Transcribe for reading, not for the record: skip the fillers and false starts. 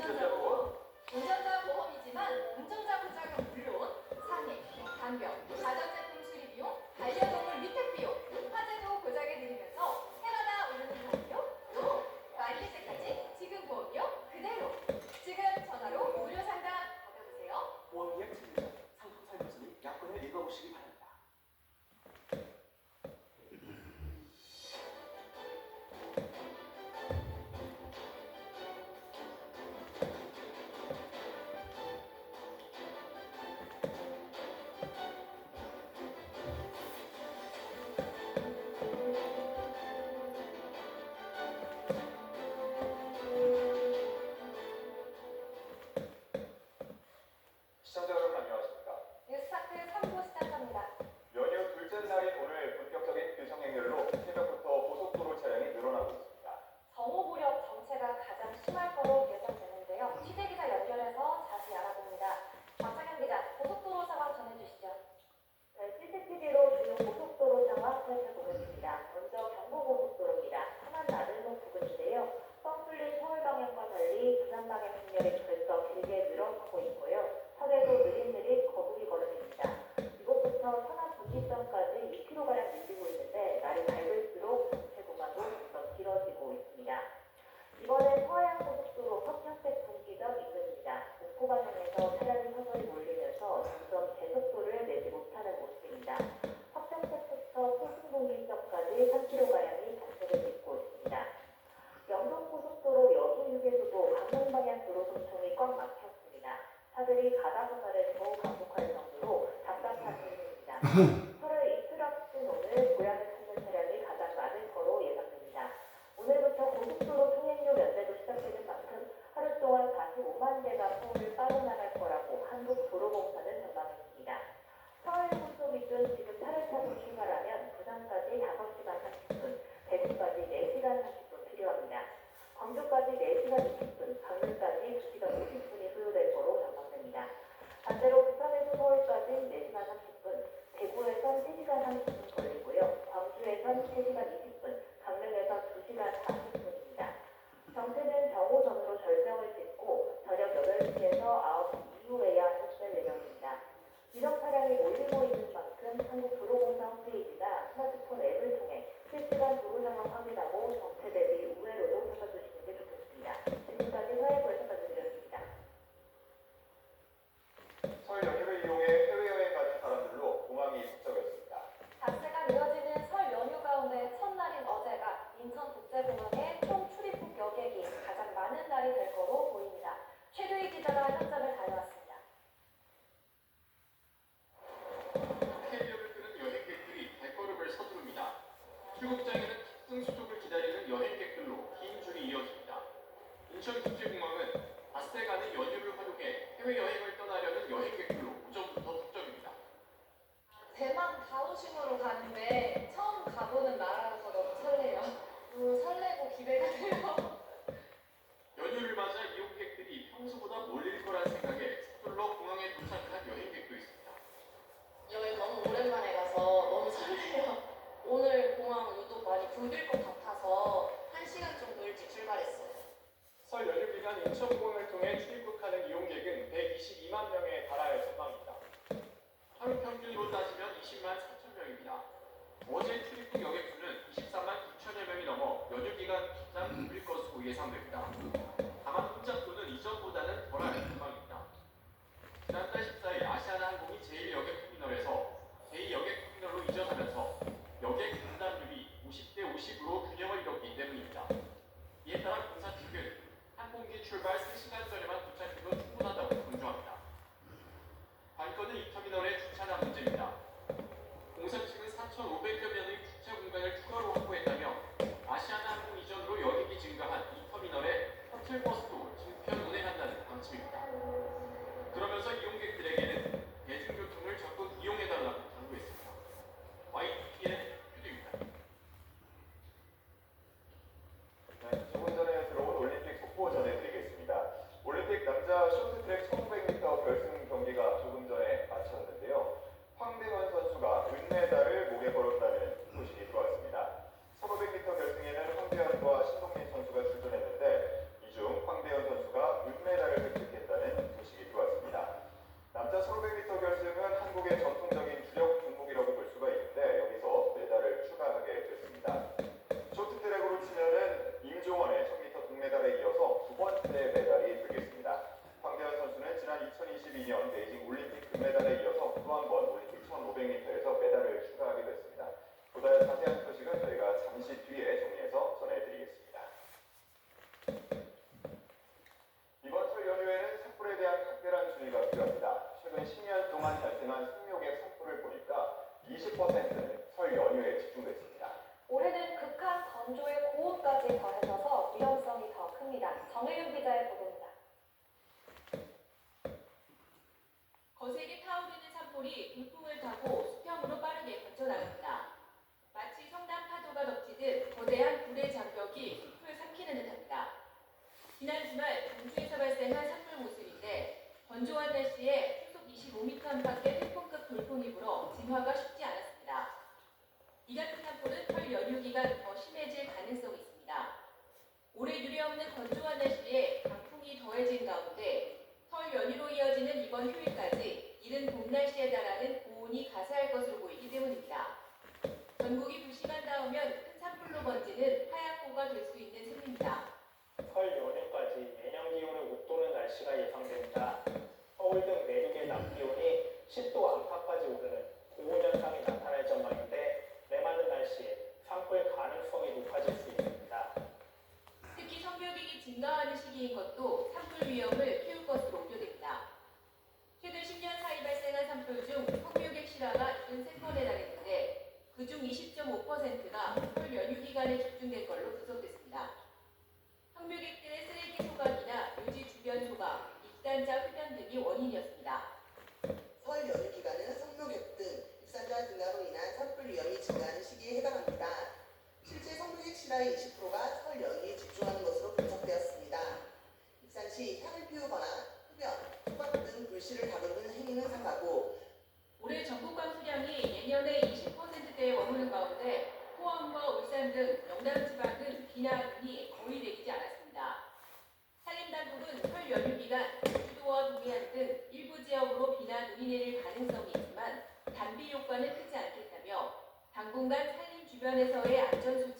운전자 보험. 운전자 보험이지만 운전자 부작용 물론 상해, 간병, 가전제품 수리 비용, 반려동물 위탁 비용, 화재도 보장해 드리면서 해마다 오르는 보험료 또 만기 때까지 지금 보험료 그대로. 지금 전화로 무료 상담 받아보세요. 보험계약 책임자 상품 살펴보니 약관을 읽어보시기 바랍니다. 시청자 여러분 안녕하십니까? 뉴스타트 3부 시작합니다. 연휴 둘째 날인 오늘 본격적인 규정 행렬로 새벽부터 고속도로 차량이 늘어나고 있습니다. 정오무렵 정체가 가장 심할 거로 예상되는데요. 취재기자 연결해서 자세히 알아봅니다. 박상현 기자, 고속도로 상황 전해주시죠. CCTV로 주요 고속도로 상황 살펴보겠습니다. 먼저 경부고속도로입니다. 하남 나들목 부근인데요. 뻥 뚫린 서울 방향과 달리 부산 방향 행렬이 벌써 길게 늘어가고 있고요. 차례도 느릿느릿 거북이 걸음입니다. 이곳부터 천안 분기점까지 2km가량 밀리고 있는데 날이 밝을수록 정체 구간도 점점 길어지고 있습니다. 이번엔 서해안고속도로 서평택 분기점 인근입니다. 목포 방향에서 차량이 서서히 몰리면서 점점 제속도를 내지 못하는 모습입니다. 서평택부터 포승분기점까지 3km가량이 정체를 빚고 있습니다. 영동고속도로 여수휴게소도 강릉 방향 도로 소통이 꽉 막혔습니다. 차들이 가다서다를 더욱 반복할 정도로 답답한 분위기입니다. 서울 이트락슨 오늘 고향을 찾는 차량이 가장 많을 거로 예상됩니다. 오늘부터 고속도로 통행료 연대도 시작되는 만큼 하루 동안 45만 대가 서울을 빠져나갈 거라고 한국도로공사는 전망했습니다. 서울 고속 기준 지금 차를 타고 출발하면 부산까지 5시간 30분, 대구까지 4시간 30분 필요합니다. 광주까지 4시간 20분, 강릉까지 2시간 50분이 소요될 거로 전망됩니다. 반대로 부산에서 서울까지 4시간 30분, 대구에선 3시간 30분 걸리고요. 광주에선 3시간 20분, 강릉에선 2시간 40분입니다. 정체는 정오전으로 절정을 찍고 저녁 8시에서 9시 이후에야 실시될 예정입니다. 지정 차량이 몰리고 있는 만큼 한국도로공사 홈페이지나 스마트폰 앱을 통해 실시간 도로 상황 확인하고 정체 대비 우회로도 찾아주시는 게 좋겠습니다. 지금까지 서해부에서 전해드렸습니다. 설 연휴를 이용해 해외여행 가는 사람들로 공항이 북적였습니다. 닷새가 이어지는 설 연휴 가운데 첫날인 어제가 인천국제공항의 총 출입국 여객이 가장 많은 날이 될 거로 보입니다. 최두희 기자가 현장을 다녀왔습니다. 캐리어를 끄는 여행객들이 발걸음을 서두릅니다. 출국장에는 탑승 수속을 기다리는 여행객들로 긴 줄이 이어집니다. 인천국제공항은 닷새 가는 연휴를 활용해 해외여행을 떠나려는 여행객들로 오전부터 북적입니다. 대만 가오슝으로 가는데 처음 가보는 나라라서 너무 설레요. 설레고 기대가 돼요. 연휴를 맞아 이용객들이 평소보다 몰릴 거란 생각에 서둘러 공항에 도착한 여행객도 있습니다. 여행 너무 오랜만에 가서 너무 설레요. 오늘 공항 유독 많이 붐빌 것 같아서 1시간 정도 일찍 출발했어요. 설 연휴 기간 인천공항을 통해 출입국하는 이용객은 122만 명에 달할 전망입니다. 하루 평균으로 따지면 20만 4천 명입니다. 어제 출입국 여객 수는 24만 9천여 명이 넘어 연휴 기간 가장 붐빌 것으로 예상됩니다. 다만 혼잡도는 이전보다는 덜할 전망입니다. 지난달 14일 아시아나항공이 제1여객터미널에서 제2여객터미널로 이전하면서 여객 분담률이 50대 50으로 균형을 이뤘기 때문입니다. 이에 따라 공사 측은 항공기 출발 3시간 전에만 도착해도 충분하다고 강조합니다. 관건은 이 터미널의 주차장 문제입니다. 공사 측은 4,500여 명의 주차 공간을 추가로 확보했다며 아시아나항공 이전으로 여객이 증가한 이 터미널에 셔틀버스도 증편 운행한다는 방침입니다. 그러면서 이용객들에게는 대중교통을 적극 이용해달라고 당부했습니다. YTP의 휴대입니다. 네, 조금 전에 들어온 올림픽 속보 전해드리겠습니다. 올림픽 남자 쇼트트랙 1500m 결승 경기가 조금 전에 마쳤는데요. 황대건 선수가 은메달을 목에 걸었다는 소식이 들어왔습니다. 1500m 결승에는 황대현과 신동민 선수가 출전했는데 이 중 황대현 선수가 은메달 획득했다는 소식이 들어왔습니다. 남자 1500m 결승은 한국의 전통적인 주력 종목이라고 볼 수가 있는데 여기서 메달을 추가하게 됐습니다. 쇼트트랙으로 치면은 임종원의 1000m 동메달에 이어서 두 번째 메달이 되겠습니다. 황대현 선수는 지난 2022년 베이징 올림픽 금메달에 이어서 또 한 번 올림픽 1500m에서 메달을 추가하게 됐습니다. 보다 자세한 소식은 저희가 잠시 뒤에 정리해서 전해드리겠습니다. 이번 설 연휴에는 산불에 대한 각별한 주의가 필요합니다. 최근 10년 동안 발생한 생명의 산불을 보니까 20%는 설 연휴에 집중됐습니다. 올해는 극한 건조의 고온까지 더해져서 위험성이 더 큽니다. 정혜윤 기자의 보도입니다. 거세게 타오르는 산불이 돌풍을 타고 수평으로 빠르게 번져나갑니다. 마치 성남 파도가 덮치듯 거대한 불의 장벽이 숲을 삼키는 듯합니다. 지난 주말 광주에서 발생한 산불 모습인데 건조한 날씨에 풍속 25m 안팎의 태풍급 돌풍이 불어 진화가 쉽지 않았습니다. 이 같은 산불은 설 연휴 기간 더 심해질 가능성이 있습니다. 올해 유례없는 건조한 날씨에 강풍이 더해진 가운데 설 연휴로 이어지는 이번 휴일까지 이른 봄 날씨에 달하는 고온이 가세할 것으로 보이기 때문입니다. 전국이 불씨만 닿으면 큰 산불로 번지는 하얗고가 될 수 있는 셈입니다. 설 연휴까지 예년 기온을 웃도는 날씨가 예상됩니다. 서울 등 내륙의 낮 기온이 10도 안팎까지 오르는 고온 현상이 나타날 전망인데 메마른 날씨에 산불 가능성이 높아질 수 있습니다. 특히 성묘객이 증가하는 시기인 것도 산불 위험을 키울 것으로 우려됩니다. 최근 10년 사이 발생한 산불 중 성묘객 실화가 73건에 달했는데 그중 20.5%가 설 연휴 기간에 집중된 걸로 분석됐습니다. 성묘객들의 쓰레기 소각이나 묘지 주변 소각, 입산자 흡연 등이 원인이었습니다. 설 연휴 기간은 성묘객 등 입산자 등으로 인한 산불 위험이 증가하는 시기에 해당합니다. 실제 성묘객 실화의 20%가 설 연휴에 집중하는 것으로 분석되었습니다. 입산 시 향을 피우거나 흡연, 소각 등 불씨를 다루는 행위는 삼가고 올해 전국 강수량이 예년의 20%대에 머무는 가운데 포항과 울산 등 영남 지방은 비나 눈이 거의 내리지 않았습니다. 산림당국은 설 연휴 기간 제주도와 동해안 등 일부 지역으로 비나 눈이 내릴 가능성이 있지만 단비 효과는 크지 않겠다며 당분간 산림 주변에서의 안전수칙